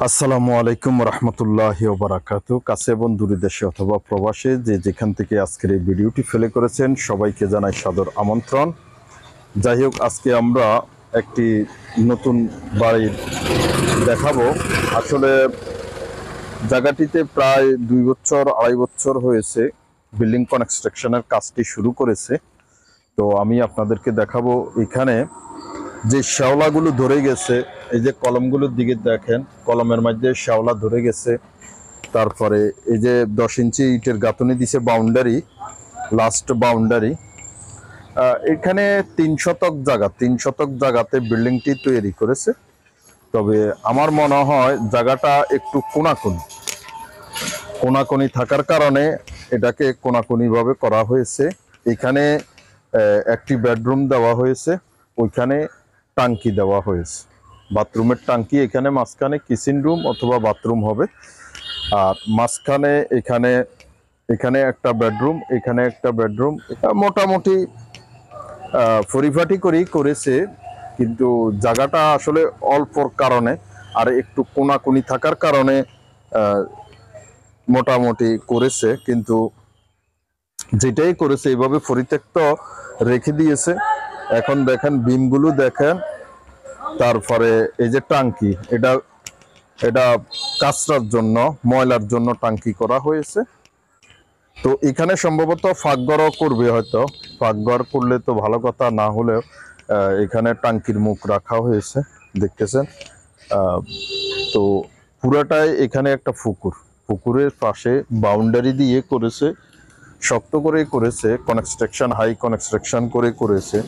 আসসালামু আলাইকুম রহমতুল্লাহি ওয়া বারাকাতুহু। কাছে এবং দূরে দেশে অথবা প্রবাসে যে যেখান থেকে আজকের এই ভিডিওটি ফেলে করেছেন সবাইকে জানাই সাদর আমন্ত্রণ। যাই হোক, আজকে আমরা একটি নতুন বাড়ি দেখাবো। আসলে জায়গাটিতে প্রায় 2-2.5 বছর হয়েছে বিল্ডিং কনস্ট্রাকশনের কাজটি শুরু করেছে। তো আমি আপনাদেরকে দেখাবো এখানে যে শ্যাওলাগুলো ধরে গেছে, এই যে কলমগুলোর দিকে দেখেন, কলমের মধ্যে শ্যাওলা ধরে গেছে। তারপরে এই যে 10 ইঞ্চি ইটের গাঁথনি দিছে, বাউন্ডারি, লাস্ট বাউন্ডারি। এখানে 3 শতক জায়গাতে বিল্ডিংটি তৈরি করেছে। তবে আমার মনে হয় জায়গাটা একটু কোনাকুনি থাকার কারণে এটাকে কোনাকুনি ভাবে করা হয়েছে। এখানে একটি বেডরুম দেওয়া হয়েছে, ওইখানে টাঙ্কি দেওয়া হয়েছে, বাথরুমের টাঙ্কি। এখানে মাঝখানে কিচেন রুম অথবা বাথরুম হবে। আর মাঝখানে এখানে একটা বেডরুম, এখানে একটা বেডরুম। মোটামুটি পরিপাটি করেই করেছে, কিন্তু জায়গাটা আসলে অল্পর কারণে আর একটু কোনাকুনি থাকার কারণে মোটামুটি করেছে। কিন্তু যেটাই করেছে এইভাবে পরিত্যক্ত রেখে দিয়েছে। এখন দেখেন বিমগুলো দেখেন, তারপরে এই যে টাঙ্কি, এটা কাঁচরার জন্য, ময়লার জন্য টাঙ্কি করা হয়েছে। তো এখানে সম্ভবত ফাঁকঘরও করবে, হয়তো ফাঁকঘর করলে তো ভালো কথা, না হলেও এখানে টাঙ্কির মুখ রাখা হয়েছে, দেখতেছেন। তো পুরাটাই এখানে একটা পুকুরের পাশে বাউন্ডারি দিয়ে করেছে, শক্ত করে করেছে, হাই কনস্ট্রাকশন করে করেছে।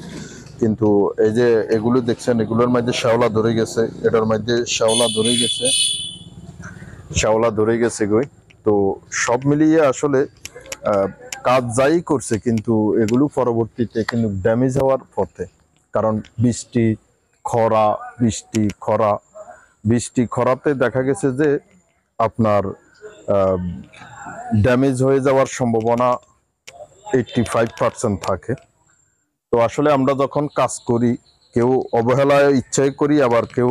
কিন্তু এই যে এগুলো দেখছেন, এগুলোর মধ্যে শ্যাওলা ধরে গেছে, এটার মধ্যে শ্যাওলা ধরে গেছে গই। তো সব মিলিয়ে আসলে কাজ যাই করছে, কিন্তু এগুলো পরবর্তীতে কিন্তু ড্যামেজ হওয়ার পথে। কারণ বৃষ্টি খরাতে দেখা গেছে যে আপনার ড্যামেজ হয়ে যাওয়ার সম্ভাবনা 85% থাকে। তো আসলে আমরা যখন কাজ করি, কেউ অবহেলায় ইচ্ছাই করি, আবার কেউ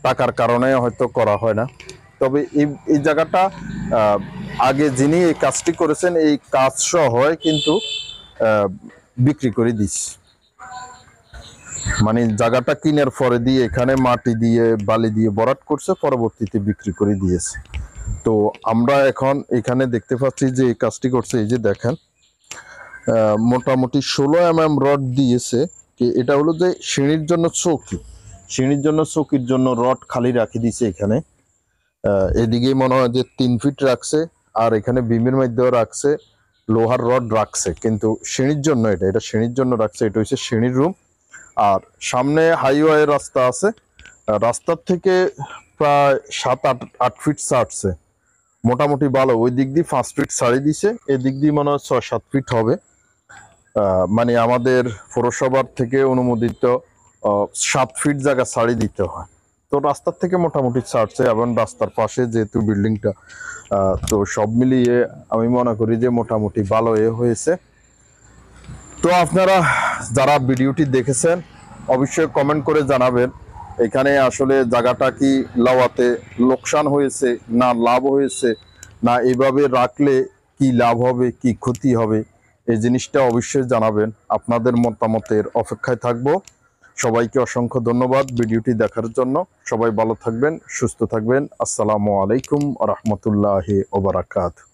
টাকার কারণে হয়তো করা হয় না। তবে এই জায়গাটা আগে যিনি এই কাজটি করেছেন, এই কাজ সহ কিন্তু বিক্রি করে দিচ্ছে। মানে জায়গাটা কিনার পরে দিয়ে এখানে মাটি দিয়ে বালি দিয়ে ভরাট করছে, পরবর্তীতে বিক্রি করে দিয়েছে। তো আমরা এখন এখানে দেখতে পাচ্ছি যে এই কাজটি করছে, এই যে দেখেন, মোটামুটি 16 mm রড দিয়েছে। এটা হলো যে সিঁড়ির জন্য চৌকির জন্য রড খালি রাখি দিয়েছে এখানে। এদিকে মনে হয় যে 3 ফিট রাখছে, আর এখানে বিমের মধ্যেও রাখছে, লোহার রড রাখছে। কিন্তু সিঁড়ির জন্য এটা সিঁড়ির জন্য রাখছে, এটা হচ্ছে সিঁড়ির রুম। আর সামনে হাইওয়ে রাস্তা আছে, রাস্তার থেকে প্রায় 7-8 ফিট ছাড়ছে, মোটামুটি ভালো। ওই দিক দিয়ে 5 ফিট ছাড়ি দিছে, এদিক দিয়ে মনে হয় 6-7 ফিট হবে। মানে আমাদের পৌরসভার থেকে অনুমোদিত 7 ফিট জায়গা ছাড়ি দিতে হয়। তো রাস্তার থেকে মোটামুটি ছাড়ছে, এবং রাস্তার পাশে যেহেতু বিল্ডিংটা, তো সব মিলিয়ে আমি মনে করি যে মোটামুটি ভালো হয়েছে। তো আপনারা যারা ভিডিওটি দেখেছেন অবশ্যই কমেন্ট করে জানাবেন এখানে আসলে জায়গাটা কি লাওয়াতে লোকসান হয়েছে না লাভ হয়েছে, না এইভাবে রাখলে কি লাভ হবে কি ক্ষতি হবে, এই জিনিসটা অবশ্যই জানাবেন। আপনাদের মতামতের অপেক্ষায় থাকব। সবাইকে অসংখ্য ধন্যবাদ ভিডিওটি দেখার জন্য। সবাই ভালো থাকবেন, সুস্থ থাকবেন। আসসালামু আলাইকুম ওয়া রাহমাতুল্লাহি ওয়া বারাকাতুহু।